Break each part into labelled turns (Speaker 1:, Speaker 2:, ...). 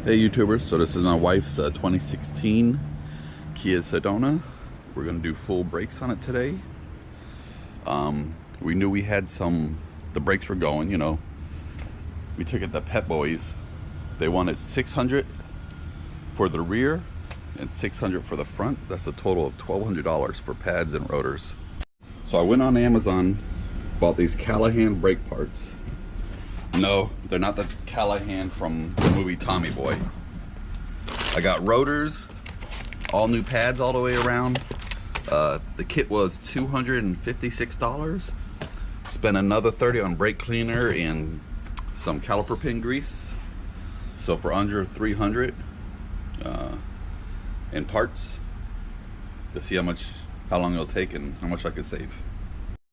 Speaker 1: Hey YouTubers, so this is my wife's 2016 Kia Sedona. We're gonna do full brakes on it today. We knew we had the brakes were going, you know. We took it to Pep Boys. They wanted 600 for the rear and 600 for the front. That's a total of $1,200 for pads and rotors. So I went on Amazon, bought these Callahan brake parts. No, they're not the Callahan from the movie Tommy Boy. I got rotors, all new pads all the way around. The kit was $256. Spent another $30 on brake cleaner and some caliper pin grease. So for under $300 in parts, to see how long it'll take and how much I could save.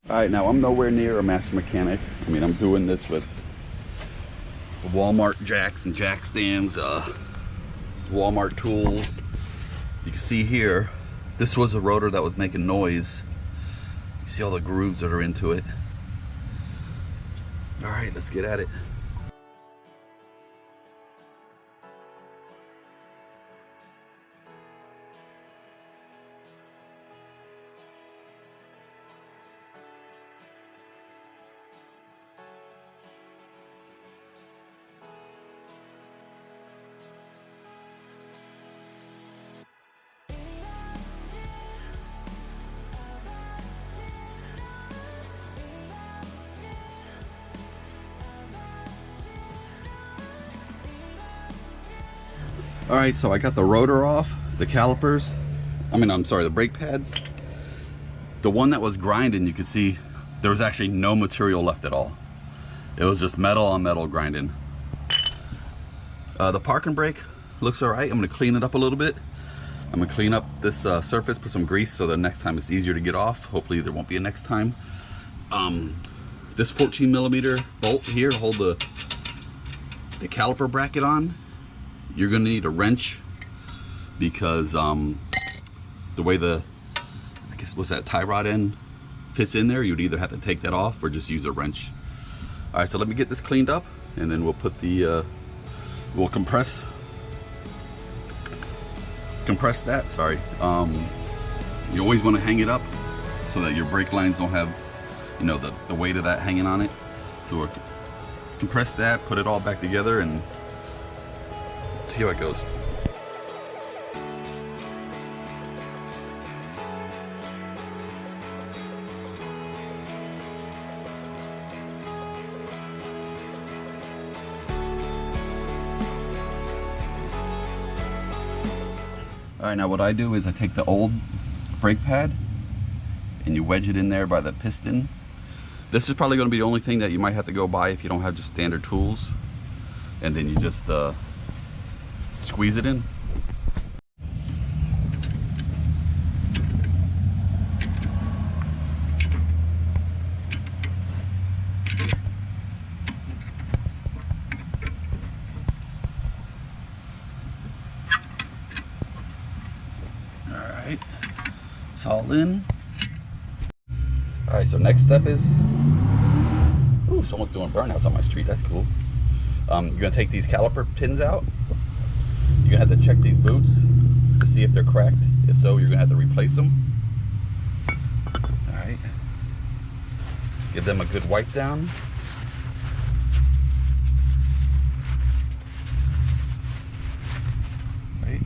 Speaker 1: All right, now I'm nowhere near a master mechanic. I mean, I'm doing this with Walmart jacks and jack stands, Walmart tools. You can see here, this was a rotor that was making noise. You see all the grooves that are into it. All right, let's get at it. All right, so I got the rotor off, the calipers. I'm sorry, the brake pads. The one that was grinding, you could see there was actually no material left at all. It was just metal on metal grinding. The parking brake looks all right. I'm gonna clean it up a little bit. I'm gonna clean up this surface, put some grease so the next time it's easier to get off. Hopefully there won't be a next time. This 14mm bolt here to hold the caliper bracket on. You're gonna need a wrench because the way I guess what's that tie rod end fits in there, you'd either have to take that off or just use a wrench. All right, so let me get this cleaned up and then we'll put we'll compress that, sorry. You always wanna hang it up so that your brake lines don't have, you know, the weight of that hanging on it. So we'll compress that, put it all back together and see how it goes. All right, now what I do is I take the old brake pad and you wedge it in there by the piston. This is probably going to be the only thing that you might have to go buy if you don't have just standard tools. And then you just squeeze it in. All right, it's all in. All right, so next step is, ooh, someone's doing burnouts on my street. That's cool. You're gonna take these caliper pins out. You're gonna have to check these boots to see if they're cracked. If so, you're gonna have to replace them. All right. Give them a good wipe down. Right.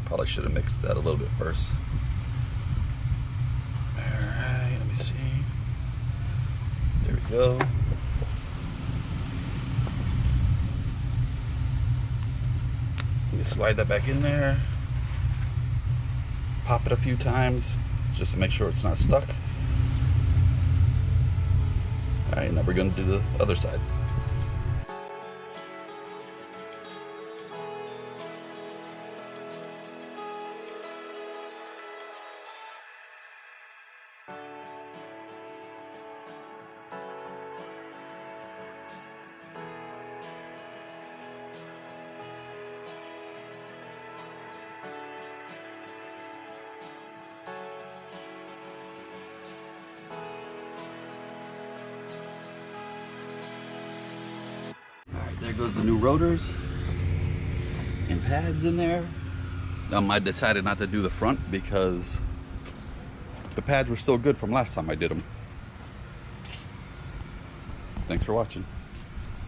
Speaker 1: Probably should have mixed that a little bit first. There we go. You slide that back in there. Pop it a few times just to make sure it's not stuck. All right, now we're going to do the other side. right, there goes the new rotors and pads in there. I decided not to do the front because the pads were still good from last time I did them. Thanks for watching.